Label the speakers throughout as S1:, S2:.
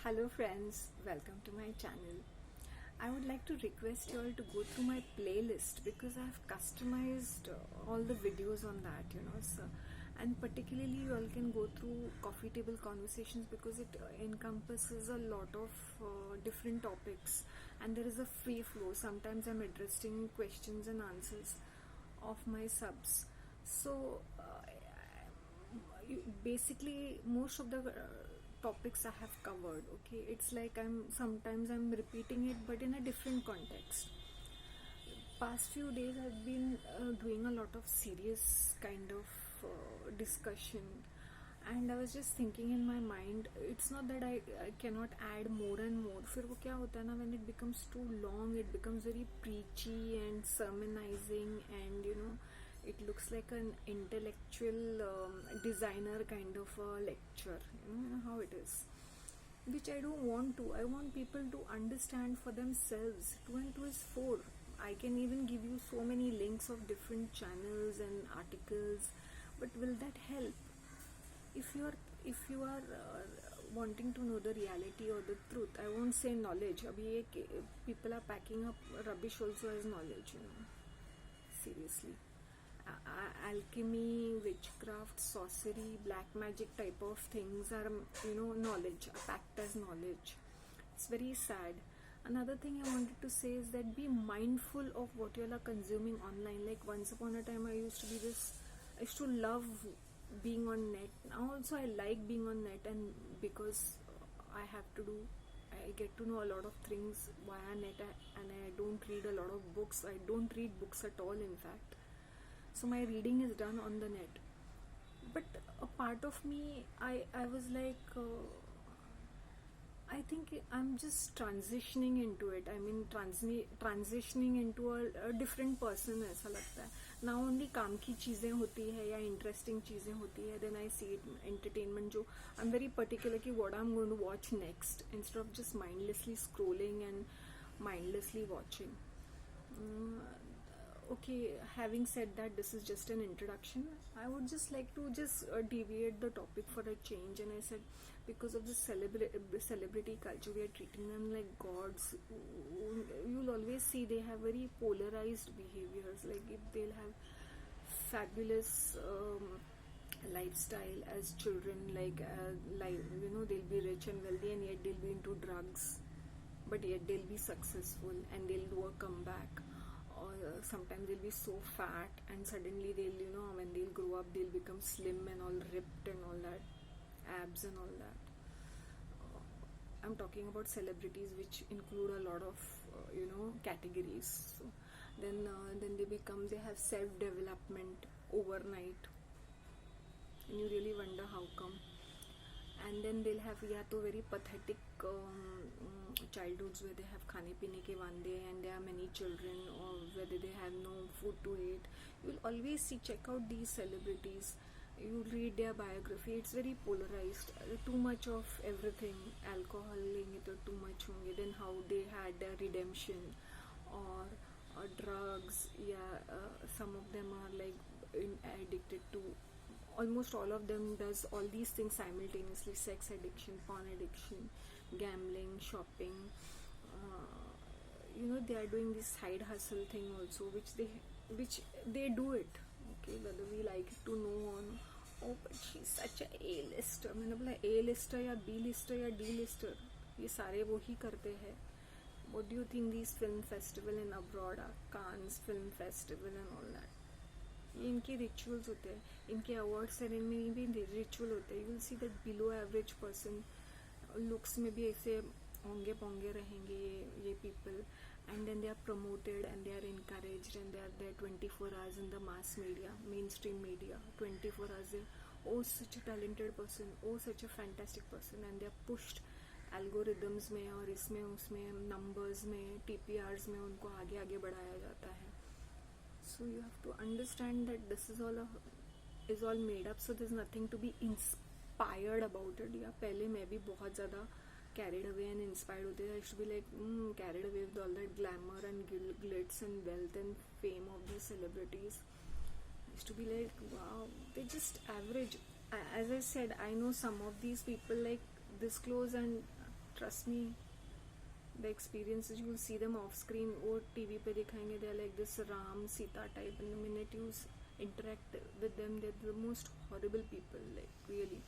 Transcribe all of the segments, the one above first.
S1: Hello friends, welcome to my channel. I would like to request you all to go through my playlist because I've customized all the videos on that. So, and particularly you all can go through coffee table conversations because it encompasses a lot of different topics and there is a free flow. Sometimes I'm addressing questions and answers of my subs. So basically most of the topics I have covered. Okay, it's like I'm repeating it but in a different context. Past few days I've been doing a lot of serious kind of discussion, and I was just thinking in my mind, it's not that I cannot add more and more. फिर वो क्या होता है ना, when it becomes too long it becomes very preachy and sermonizing, and it looks like an intellectual designer kind of a lecture. You know how it is, which I don't want to. I want people to understand for themselves. 2 and 2 is 4. I can even give you so many links of different channels and articles, but will that help? If you are wanting to know the reality or the truth, I won't say knowledge. Abhi people are packing up rubbish also as knowledge. Seriously. Alchemy, witchcraft, sorcery, black magic type of things are knowledge, packed as knowledge. It's very sad. Another thing I wanted to say is that be mindful of what you all are consuming online. Like once upon a time I used to love being on net. Now also I like being on net, and because I get to know a lot of things via net, and I don't read a lot of books. I don't read books at all, in fact. So my reading is done on the net. But a part of me, I was like, I think I'm just transitioning into it. I mean, transitioning into a different person, ऐसा लगता है. Now only काम की चीज़ें होती है या interesting चीज़ें होती है, then I see it entertainment. जो I'm very particular कि what I'm going to watch next, instead of just mindlessly scrolling and mindlessly watching. Okay, having said that, this is just an introduction. I would just like to deviate the topic for a change, and I said because of the celebrity culture, we are treating them like gods. You'll always see they have very polarized behaviors. Like if they'll have fabulous lifestyle as children, they'll be rich and wealthy, and yet they'll be into drugs, but yet they'll be successful and they'll do a comeback. Or sometimes they'll be so fat and suddenly they'll when they'll grow up they'll become slim and all ripped and all that, abs and all that. I'm talking about celebrities which include a lot of categories. So then they have self-development overnight, and you really wonder how come. And then they'll have very pathetic childhoods where they have khane pine ke wande and there are many children, or whether they have no food to eat. You'll always see, check out these celebrities, you read their biography, it's very polarized. Too much of everything, alcohol lenge to too much honge, then how they had their redemption, or drugs. Some of them are like addicted to, almost all of them does all these things simultaneously: sex addiction, porn addiction, gambling, shopping. They are doing this side hustle thing also, which they do it. Okay, whether we like it to know or no. Oh, but she's such a A-lister. मैंने बोला A-lister या B-lister या D-lister, ये सारे वो ही करते हैं. What do you think these film festival in abroad are? Cannes Film Festival and all that. ये इनके रिचुअल्स होते हैं, इनके अवार्ड सेरेमनी भी रिचुअल होते हैं. You will see that below average person looks में भी ऐसे होंगे पोंगे रहेंगे ये people, and then they are promoted and they are encouraged and they are there 24 hours in the mass media, mainstream media. 24 hours there. Oh, such a talented person, oh such a fantastic person, and they are pushed algorithms में और इसमें उसमें numbers में TPRs में उनको आगे आगे बढ़ाया जाता है. So you have to understand that this is all made up. So there's nothing to be inspired about it. या पहले मैं भी बहुत ज़्यादा carried away and inspired होते थे. I used to be like carried away with all that glamour and glitz and wealth and fame of these celebrities. I used to be like, wow, they're just average. As I said, I know some of these people like this close, and trust me, the experiences you will see them off screen or TV पे दिखाएंगे, they are like this Ram Sita type, and the minute you interact with them, they're the most horrible people, like really.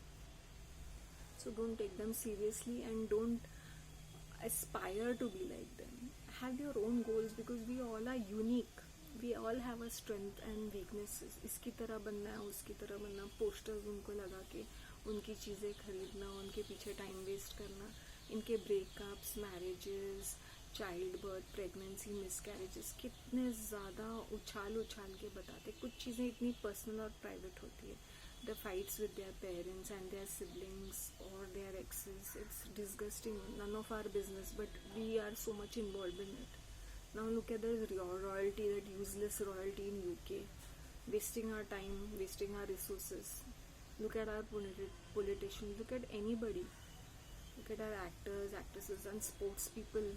S1: So don't take them seriously and don't aspire to be like them. Have your own goals, because we all are unique. We all have a strength and weaknesses. इसकी तरह बनना है, उसकी तरह बनना, posters उनको लगा के उनकी चीज़ें खरीदना, उनके पीछे टाइम वेस्ट करना, इनके breakups, marriages, child birth, pregnancy, miscarriages कितने ज़्यादा उछाल उछाल के बताते. कुछ चीज़ें इतनी पर्सनल और प्राइवेट होती है. The fights with their parents and their siblings or their exes, it's disgusting. None of our business, but we are so much involved in it. Now look at the royalty, that useless royalty in UK, wasting our time, wasting our resources. Look at our politicians, look at anybody. Look at our actors, actresses and sports people,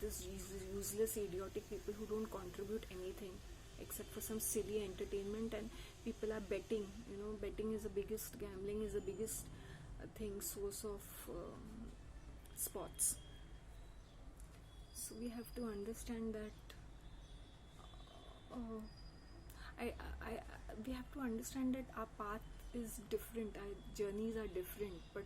S1: this useless, idiotic people who don't contribute anything except for some silly entertainment, and people are betting. Betting is the biggest, gambling is the biggest source of sports. So we have to understand that we have to understand that our path is different, our journeys are different, but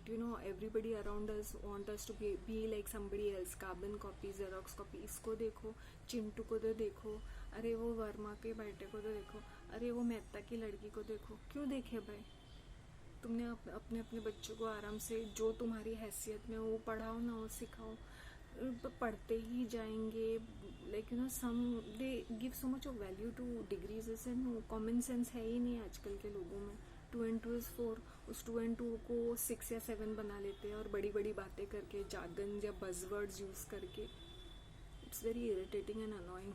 S1: everybody around us want us to be like somebody else. Carbon copy, Xerox copy. इसको देखो, चिंटू को तो देखो, अरे वो वर्मा के बेटे को तो देखो, अरे वो मेहता की लड़की को देखो. क्यों देखे भाई? तुमने अपने बच्चों को आराम से जो तुम्हारी हैसियत में वो पढ़ाओ ना, वो सिखाओ. पढ़ते ही जाएंगे. Like some they give so much of value to degrees. ऐसे कॉमन सेंस है ही नहीं आजकल के लोगों में. 2 and 2 is 4. उस 2 and 2 को 6 या 7 बना लेते हैं, और बड़ी बड़ी बातें करके, jargon या buzzwords यूज करके. It's very irritating and annoying.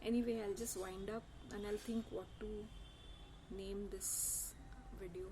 S1: Anyway, I'll just wind up and I'll think what to name this video.